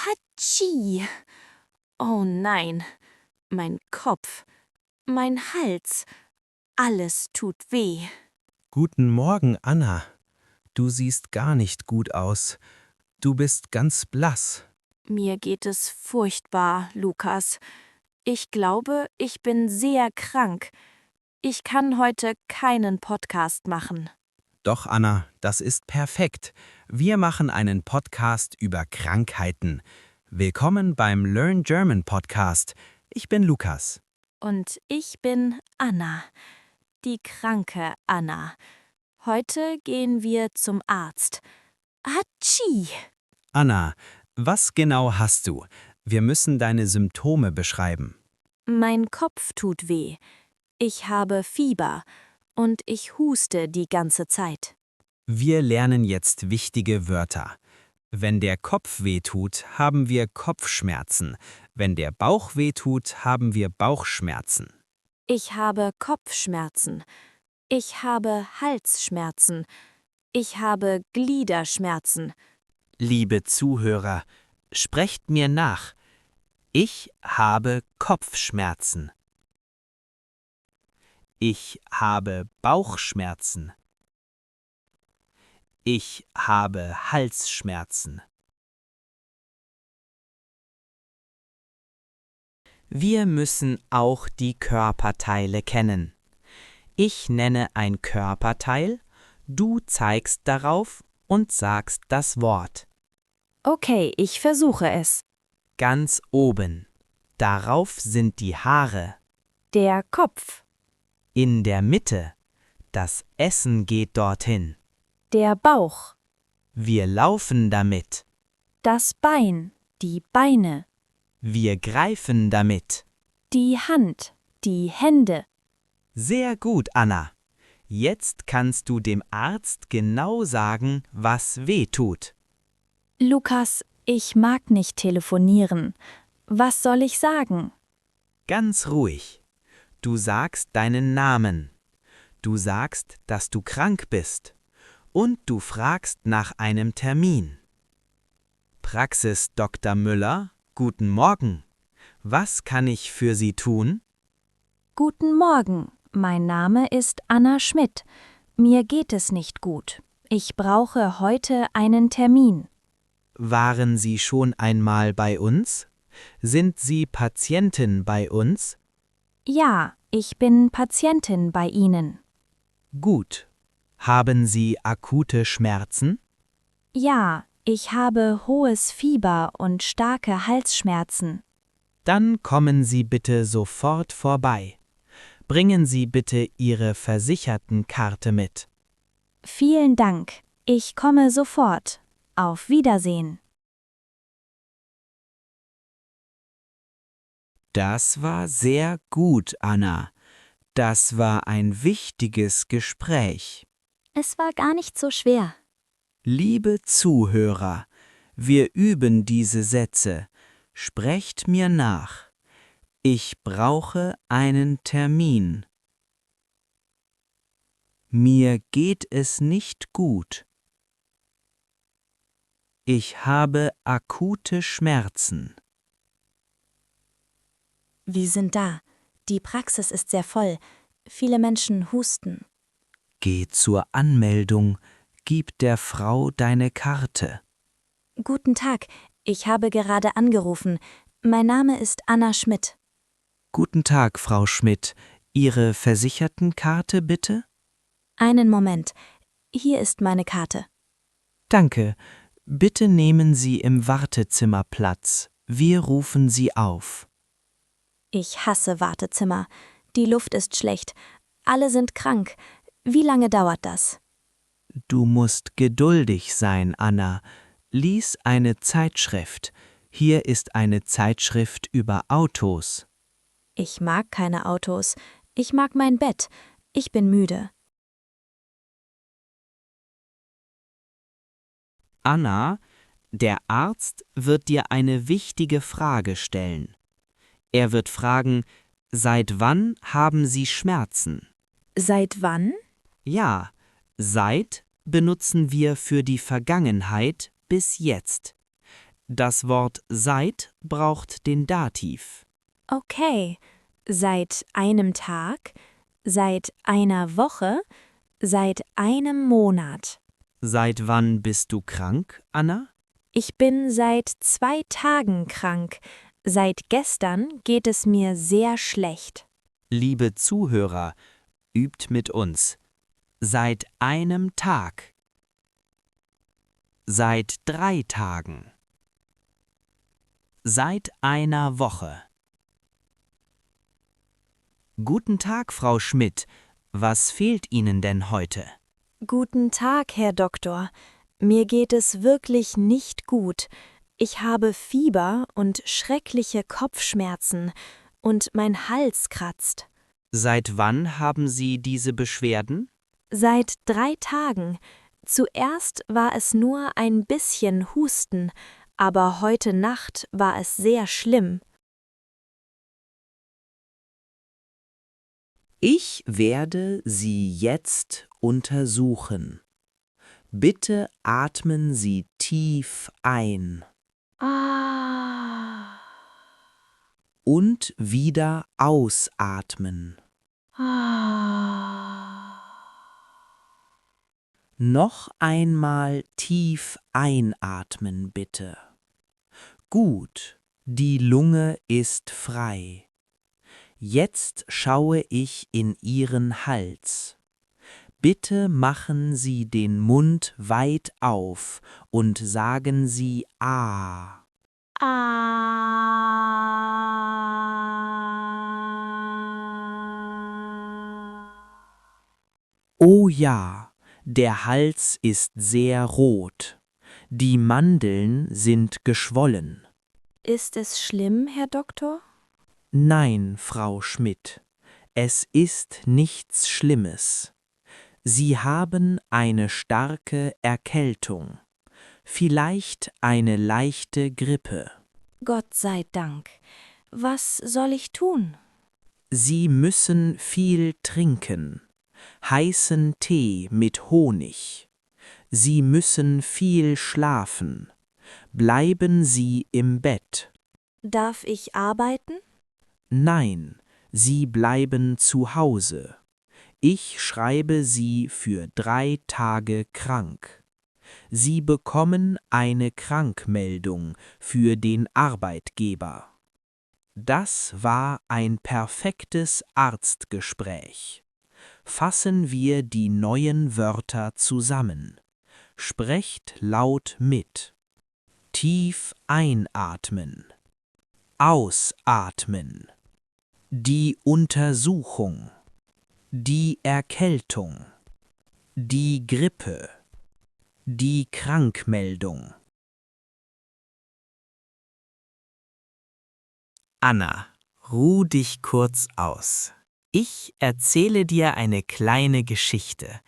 Hatschi! Oh nein, mein Kopf, mein Hals, alles tut weh. Guten Morgen, Anna. Du siehst gar nicht gut aus. Du bist ganz blass. Mir geht es furchtbar, Lukas. Ich glaube, ich bin sehr krank. Ich kann heute keinen Podcast machen. Doch, Anna, das ist perfekt. Wir machen einen Podcast über Krankheiten. Willkommen beim Learn German Podcast. Ich bin Lukas. Und ich bin Anna, die kranke Anna. Heute gehen wir zum Arzt. Hatschi! Anna, was genau hast du? Wir müssen deine Symptome beschreiben. Mein Kopf tut weh. Ich habe Fieber und ich huste die ganze Zeit. Wir lernen jetzt wichtige Wörter. Wenn der Kopf wehtut, haben wir Kopfschmerzen. Wenn der Bauch wehtut, haben wir Bauchschmerzen. Ich habe Kopfschmerzen. Ich habe Halsschmerzen. Ich habe Gliederschmerzen. Liebe Zuhörer, sprecht mir nach. Ich habe Kopfschmerzen. Ich habe Bauchschmerzen. Ich habe Halsschmerzen. Wir müssen auch die Körperteile kennen. Ich nenne ein Körperteil, du zeigst darauf und sagst das Wort. Okay, ich versuche es. Ganz oben. Darauf sind die Haare. Der Kopf. In der Mitte. Das Essen geht dorthin. Der Bauch. Wir laufen damit. Das Bein. Die Beine. Wir greifen damit. Die Hand. Die Hände. Sehr gut, Anna. Jetzt kannst du dem Arzt genau sagen, was weh tut. Lukas, ich mag nicht telefonieren. Was soll ich sagen? Ganz ruhig. Du sagst deinen Namen. Du sagst, dass du krank bist. Und du fragst nach einem Termin. Praxis Dr. Müller, guten Morgen. Was kann ich für Sie tun? Guten Morgen, mein Name ist Anna Schmidt. Mir geht es nicht gut. Ich brauche heute einen Termin. Waren Sie schon einmal bei uns? Sind Sie Patientin bei uns? Ja, ich bin Patientin bei Ihnen. Gut. Haben Sie akute Schmerzen? Ja, ich habe hohes Fieber und starke Halsschmerzen. Dann kommen Sie bitte sofort vorbei. Bringen Sie bitte Ihre Versichertenkarte mit. Vielen Dank. Ich komme sofort. Auf Wiedersehen. Das war sehr gut, Anna. Das war ein wichtiges Gespräch. Es war gar nicht so schwer. Liebe Zuhörer, wir üben diese Sätze. Sprecht mir nach. Ich brauche einen Termin. Mir geht es nicht gut. Ich habe akute Schmerzen. Wir sind da. Die Praxis ist sehr voll. Viele Menschen husten. Geh zur Anmeldung. Gib der Frau deine Karte. Guten Tag. Ich habe gerade angerufen. Mein Name ist Anna Schmidt. Guten Tag, Frau Schmidt. Ihre Versichertenkarte bitte? Einen Moment. Hier ist meine Karte. Danke. Bitte nehmen Sie im Wartezimmer Platz. Wir rufen Sie auf. Ich hasse Wartezimmer. Die Luft ist schlecht. Alle sind krank. Wie lange dauert das? Du musst geduldig sein, Anna. Lies eine Zeitschrift. Hier ist eine Zeitschrift über Autos. Ich mag keine Autos. Ich mag mein Bett. Ich bin müde. Anna, der Arzt wird dir eine wichtige Frage stellen. Er wird fragen, seit wann haben Sie Schmerzen? Seit wann? Ja, seit benutzen wir für die Vergangenheit bis jetzt. Das Wort seit braucht den Dativ. Okay, seit einem Tag, seit einer Woche, seit einem Monat. Seit wann bist du krank, Anna? Ich bin seit 2 Tagen krank. Seit gestern geht es mir sehr schlecht. Liebe Zuhörer, übt mit uns. Seit einem Tag. Seit 3 Tagen. Seit einer Woche. Guten Tag, Frau Schmidt. Was fehlt Ihnen denn heute? Guten Tag, Herr Doktor. Mir geht es wirklich nicht gut. Ich habe Fieber und schreckliche Kopfschmerzen und mein Hals kratzt. Seit wann haben Sie diese Beschwerden? Seit 3 Tagen. Zuerst war es nur ein bisschen Husten, aber heute Nacht war es sehr schlimm. Ich werde Sie jetzt untersuchen. Bitte atmen Sie tief ein Ah. und wieder ausatmen. Ah. Noch einmal tief einatmen, bitte. Gut, die Lunge ist frei. Jetzt schaue ich in Ihren Hals. Bitte machen Sie den Mund weit auf und sagen Sie A. Ah. Oh ja, der Hals ist sehr rot. Die Mandeln sind geschwollen. Ist es schlimm, Herr Doktor? Nein, Frau Schmidt, es ist nichts Schlimmes. Sie haben eine starke Erkältung, vielleicht eine leichte Grippe. Gott sei Dank. Was soll ich tun? Sie müssen viel trinken, heißen Tee mit Honig. Sie müssen viel schlafen. Bleiben Sie im Bett. Darf ich arbeiten? Nein, Sie bleiben zu Hause. Ich schreibe Sie für 3 Tage krank. Sie bekommen eine Krankmeldung für den Arbeitgeber. Das war ein perfektes Arztgespräch. Fassen wir die neuen Wörter zusammen. Sprecht laut mit. Tief einatmen. Ausatmen. Die Untersuchung. Die Erkältung. Die Grippe. Die Krankmeldung. Anna, ruh dich kurz aus. Ich erzähle dir eine kleine Geschichte.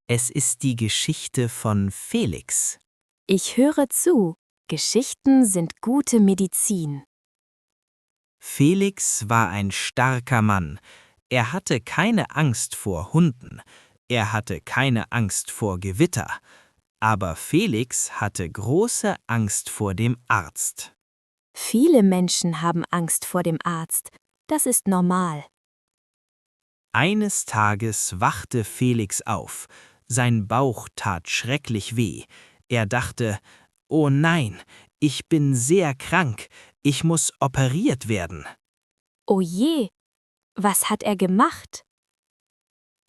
Es ist die Geschichte von Felix. Ich höre zu. Geschichten sind gute Medizin. Felix war ein starker Mann. Er hatte keine Angst vor Hunden. Er hatte keine Angst vor Gewitter. Aber Felix hatte große Angst vor dem Arzt. Viele Menschen haben Angst vor dem Arzt. Das ist normal. Eines Tages wachte Felix auf. Sein Bauch tat schrecklich weh. Er dachte, oh nein, ich bin sehr krank, ich muss operiert werden. Oh je, was hat er gemacht?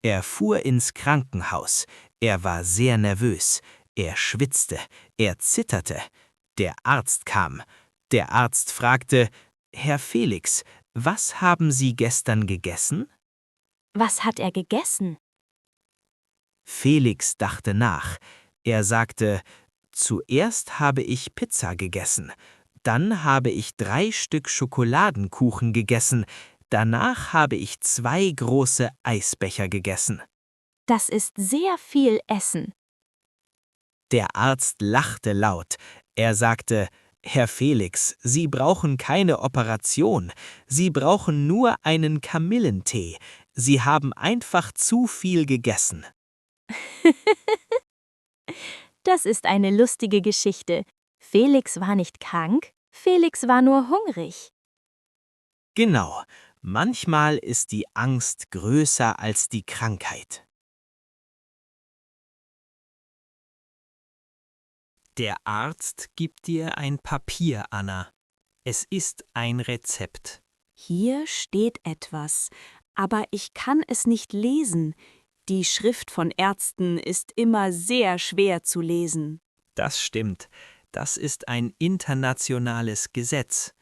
Er fuhr ins Krankenhaus. Er war sehr nervös. Er schwitzte. Er zitterte. Der Arzt kam. Der Arzt fragte, Herr Felix, was haben Sie gestern gegessen? Was hat er gegessen? Felix dachte nach. Er sagte, zuerst habe ich Pizza gegessen. Dann habe ich 3 Stück Schokoladenkuchen gegessen. Danach habe ich 2 große Eisbecher gegessen. Das ist sehr viel Essen. Der Arzt lachte laut. Er sagte, Herr Felix, Sie brauchen keine Operation. Sie brauchen nur einen Kamillentee. Sie haben einfach zu viel gegessen. Das ist eine lustige Geschichte. Felix war nicht krank, Felix war nur hungrig. Genau, manchmal ist die Angst größer als die Krankheit. Der Arzt gibt dir ein Papier, Anna. Es ist ein Rezept. Hier steht etwas, aber ich kann es nicht lesen. Die Schrift von Ärzten ist immer sehr schwer zu lesen. Das stimmt. Das ist ein internationales Gesetz.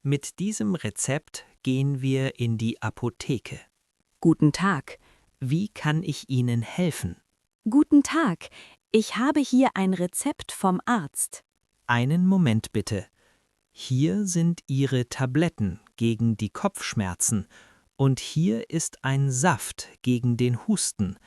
Mit diesem Rezept gehen wir in die Apotheke. Guten Tag. Wie kann ich Ihnen helfen? Guten Tag. Ich habe hier ein Rezept vom Arzt. Einen Moment bitte. Hier sind Ihre Tabletten gegen die Kopfschmerzen und hier ist ein Saft gegen den Husten.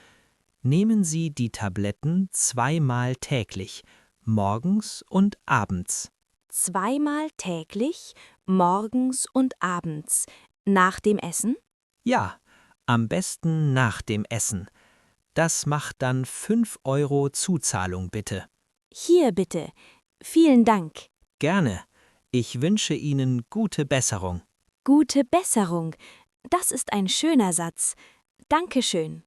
Nehmen Sie die Tabletten 2-mal täglich, morgens und abends. 2-mal täglich, morgens und abends. Nach dem Essen? Ja, am besten nach dem Essen. Das macht dann 5 € Zuzahlung bitte. Hier bitte. Vielen Dank. Gerne. Ich wünsche Ihnen gute Besserung. Gute Besserung. Das ist ein schöner Satz. Dankeschön.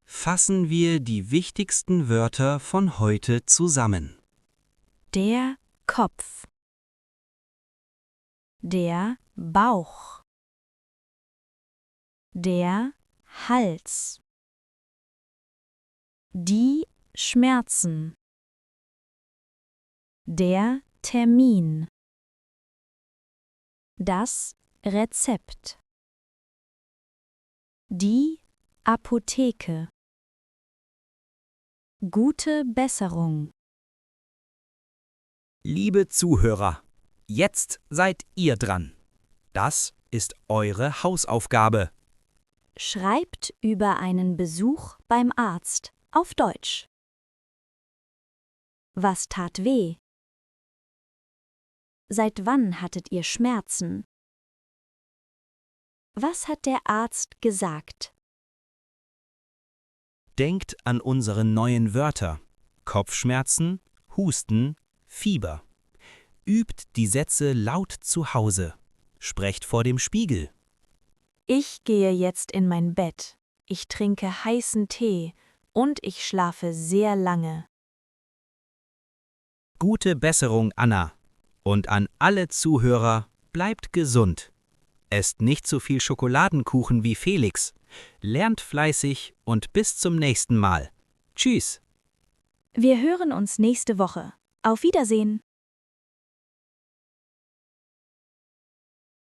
Fassen wir die wichtigsten Wörter von heute zusammen. Der Kopf. Der Bauch. Der Hals. Die Schmerzen. Der Termin. Das Rezept. Die Apotheke. Gute Besserung. Liebe Zuhörer, jetzt seid ihr dran. Das ist eure Hausaufgabe. Schreibt über einen Besuch beim Arzt auf Deutsch. Was tat weh? Seit wann hattet ihr Schmerzen? Was hat der Arzt gesagt? Denkt an unsere neuen Wörter. Kopfschmerzen, Husten, Fieber. Übt die Sätze laut zu Hause. Sprecht vor dem Spiegel. Ich gehe jetzt in mein Bett. Ich trinke heißen Tee und ich schlafe sehr lange. Gute Besserung, Anna. Und an alle Zuhörer, bleibt gesund. Esst nicht so viel Schokoladenkuchen wie Felix. Lernt fleißig und bis zum nächsten Mal. Tschüss. Wir hören uns nächste Woche. Auf Wiedersehen.